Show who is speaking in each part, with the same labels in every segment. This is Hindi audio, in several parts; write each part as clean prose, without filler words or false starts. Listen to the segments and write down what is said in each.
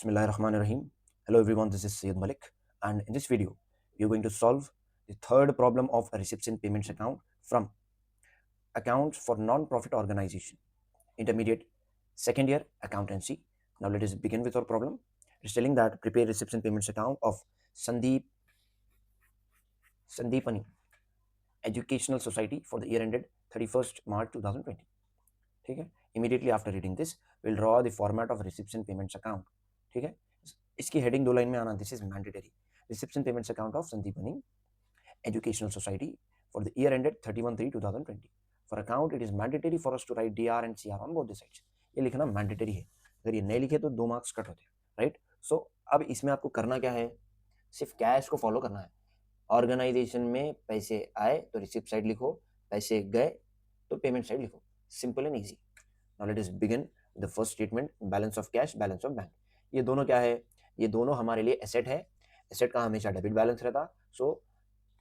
Speaker 1: Bismillahirrahmanirrahim. Hello everyone, this is Syed Malik, and in this video, we are going to solve the third problem of a reception payments account from accounts for non-profit organization, intermediate second year accountancy. Now let us begin with our problem. It's telling that prepare reception payments account of Sandeepani Educational Society for the year ended 31st March 2020. ठीक है, immediately after reading this, we'll draw the format of reception payments account. ठीक है, इसकी हेडिंग दो लाइन में आना, this is mandatory. Reception payments account of Sandipani educational society for the year ended 31/3/2020. For account it is mandatory for us to write DR and CR on both the sides. ये लिखना मैंडेटरी है, अगर ये नहीं लिखे तो 2 मार्क्स कट होते हैं, राइट. सो अब इसमें आपको करना क्या है, सिर्फ कैश को फॉलो करना है. ऑर्गेनाइजेशन में पैसे आए तो रिसिप्ट साइड लिखो, पैसे गए तो पेमेंट साइड लिखो. Simple and easy. Now let us begin the first statement, balance of cash, balance of bank. ये दोनों क्या है, ये दोनों हमारे लिए एसेट है. एसेट का हमेशा डेबिट बैलेंस रहता, so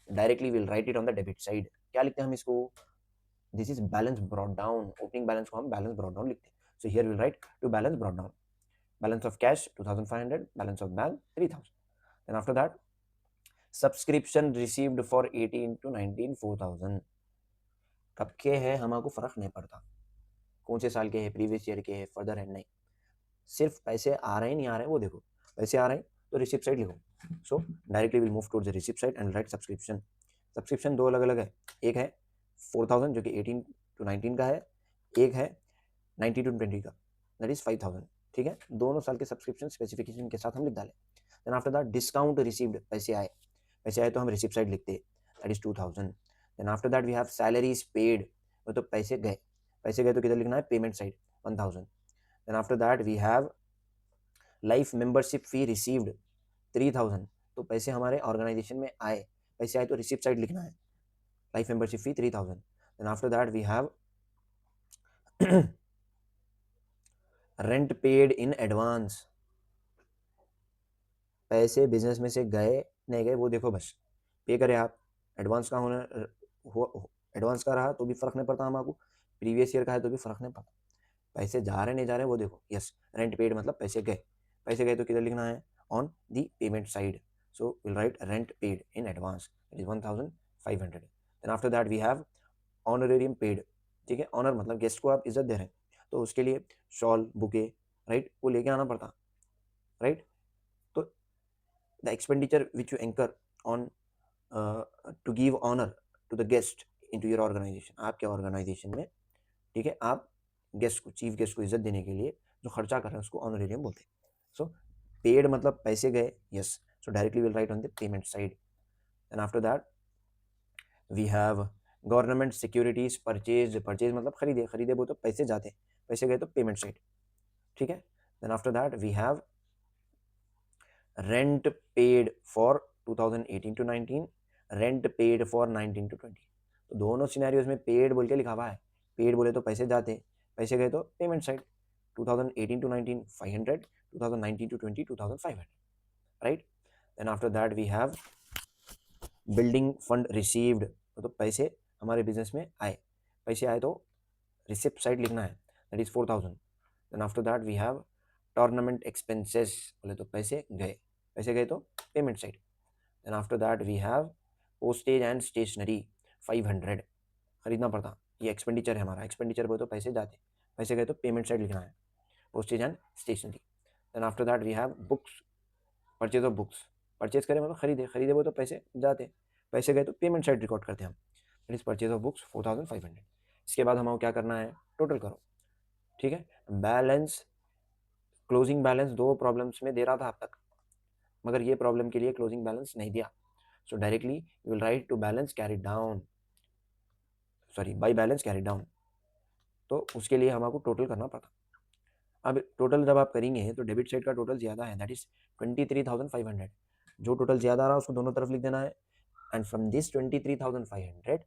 Speaker 1: directly will write it on the debit side. क्या लिखते हैं हम इसको, this is balance brought down. Opening balance को हम बैलेंस ब्रॉट डाउन लिखते हैं. So here will write to balance brought down. Balance of cash 2500, balance of bank 3000. Then after that subscription received for 18 to 19 4000. कब के हैं हमको फर्क नहीं पड़ता, कौन से साल के हैं, प्रीवियस ईयर के हैं, फर्दर है नहीं, सिर्फ पैसे आ रहे हैं नहीं आ रहे हैं वो देखो. पैसे आ रहे हैं तो रिसिप्ट साइड लिखो. सो directly will move towards the receipt side and right subscription. Subscription दो अलग अलग है, एक है 4000 जो कि 18 to 19 का है, एक है 19 to 20 का, दैट इज 5000. ठीक है, दोनों साल के सब्सक्रिप्शन स्पेसिफिकेशन के साथ हम लिख डालें. Then after that discount received, पैसे आए तो हम रिसिप्ट साइड लिखते, that is 2000. Then after that we have salaries paid, तो पैसे गए तो किधर लिखना है, payment side 1000. Then after that we have life membership fee received 3000, तो पैसे हमारे ऑर्गेनाइजेशन में आए, पैसे आए तो रिसिप्ट साइड लिखना है, life membership fee 3000. Then after that we have rent paid in advance, पैसे बिजनेस में से गए नहीं गए वो देखो, बस पे करे आप. एडवांस का होना एडवांस का रहा तो भी फर्क नहीं पड़ता हमको, प्रीवियस ईयर का है तो भी फर्क नहीं पड़ता. पैसे जा रहे नहीं जा रहे वो देखो, यस रेंट पेड मतलब पैसे गए तो किधर लिखना है, on the payment side. So will write rent paid in advance, it is 1500. Then after that we have honorarium paid. ठीक है, ऑनर मतलब गेस्ट को आप इज्जत दे रहे हैं, तो उसके लिए शॉल बुके राइट वो लेके आना पड़ता, राइट. तो the expenditure which you anchor on to give honour to the guest in to your organisation, आपके ऑर्गेनाइजेशन में, ठीक है, आप गेस्ट को, चीफ गेस्ट को इज्जत देने के लिए जो खर्चा कर रहे हैं उसको ऑनरेरियम बोलते हैं. सो पेड मतलब पैसे गए, yes, so directly will write on the payment side. And after that we have government securities purchase मतलब खरीदे वो तो पैसे जाते, पैसे गए तो पेमेंट साइड. ठीक है. Then after that we have rent paid for 2018 to 19, rent paid for 19 to 20. तो दोनों सिनेरियोज में पेड बोल के लिखा हुआ है, पेड बोले तो पैसे जाते, पैसे गए तो payment side. 2018 to 19 500, 2019 to 20 2500, right. Then after that we have building fund received, तो पैसे हमारे बिजनेस में आए, पैसे आए तो रिसिप्ट साइड लिखना है, that is 4000. Then after that we have tournament expenses, बोले तो पैसे गए तो payment side. Then after that we have postage and stationery 500, खरीदना पड़ता, ये एक्सपेंडिचर है हमारा, एक्सपेंडिचर बोले तो पैसे जाते, पैसे गए तो पेमेंट साइड लिखना है, postage and stationery. Then after that we have books, purchase of books, purchase करें मतलब खरीदे वो तो पैसे जाते, पैसे गए तो पेमेंट साइड रिकॉर्ड करते हैं हम, that is purchase of books 4500. इसके बाद हमको क्या करना है, टोटल करो. ठीक है, बैलेंस, क्लोजिंग बैलेंस दो प्रॉब्लम्स में दे रहा था अब तक, मगर ये प्रॉब्लम के लिए क्लोजिंग बैलेंस नहीं दिया. So directly you will write to balance carried down, sorry by balance carried down, तो उसके लिए हमको टोटल करना पड़ता. अब टोटल जब आप करेंगे तो डेबिट साइड का टोटल ज़्यादा है, दैट इज 23,500. जो टोटल ज़्यादा रहा उसको दोनों तरफ लिख देना है, and from this 23,500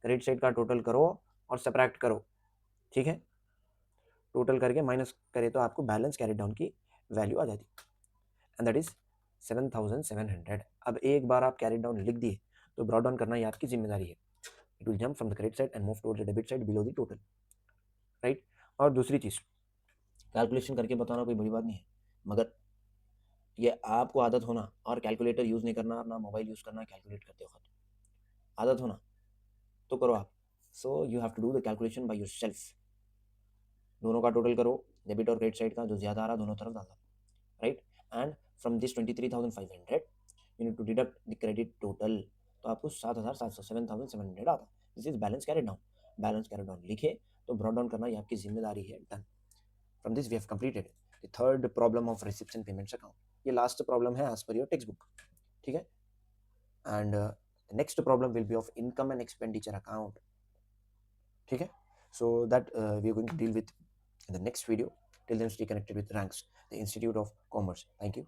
Speaker 1: credit side का टोटल करो और सब्ट्रैक्ट करो. ठीक है, टोटल करके माइनस करे तो आपको बैलेंस कैरी डाउन की वैल्यू आ जाती, एंड दैट इज 7,700. अब एक बार आप कैरी डाउन लिख दिए तो ब्रॉट डाउन करना ये आपकी जिम्मेदारी है. It will jump from the credit side and move towards the debit side below the total, right. और दूसरी चीज़, कैलकुलेशन करके बताना कोई बड़ी बात नहीं है, मगर ये आपको आदत होना, और कैलकुलेटर यूज़ नहीं करना, अपना मोबाइल यूज़ करना कैलकुलेट करते वक्त, आदत होना तो करो आप। So you have to do the calculation by yourself. दोनों का टोटल करो, डेबिट और क्रेडिट साइड का, जो ज़्यादा आ रहा दोनों तरफ डाल दो, right. And from this 23,500 you need to deduct the credit total. तो आपको 7,700 7,700 आता। This is balance carried down. Balance carried down लिखे तो ब्रॉट डाउन करना ये आपकी जिम्मेदारी है। Done. From this we have completed the third problem of receipts and payments account. ये लास्ट प्रॉब्लम है as per your text book, ठीक है। And next problem will be of income and expenditure account, ठीक है। So that we are going to deal with in the next video. Till then, stay connected with Ranks, the Institute of Commerce. Thank you.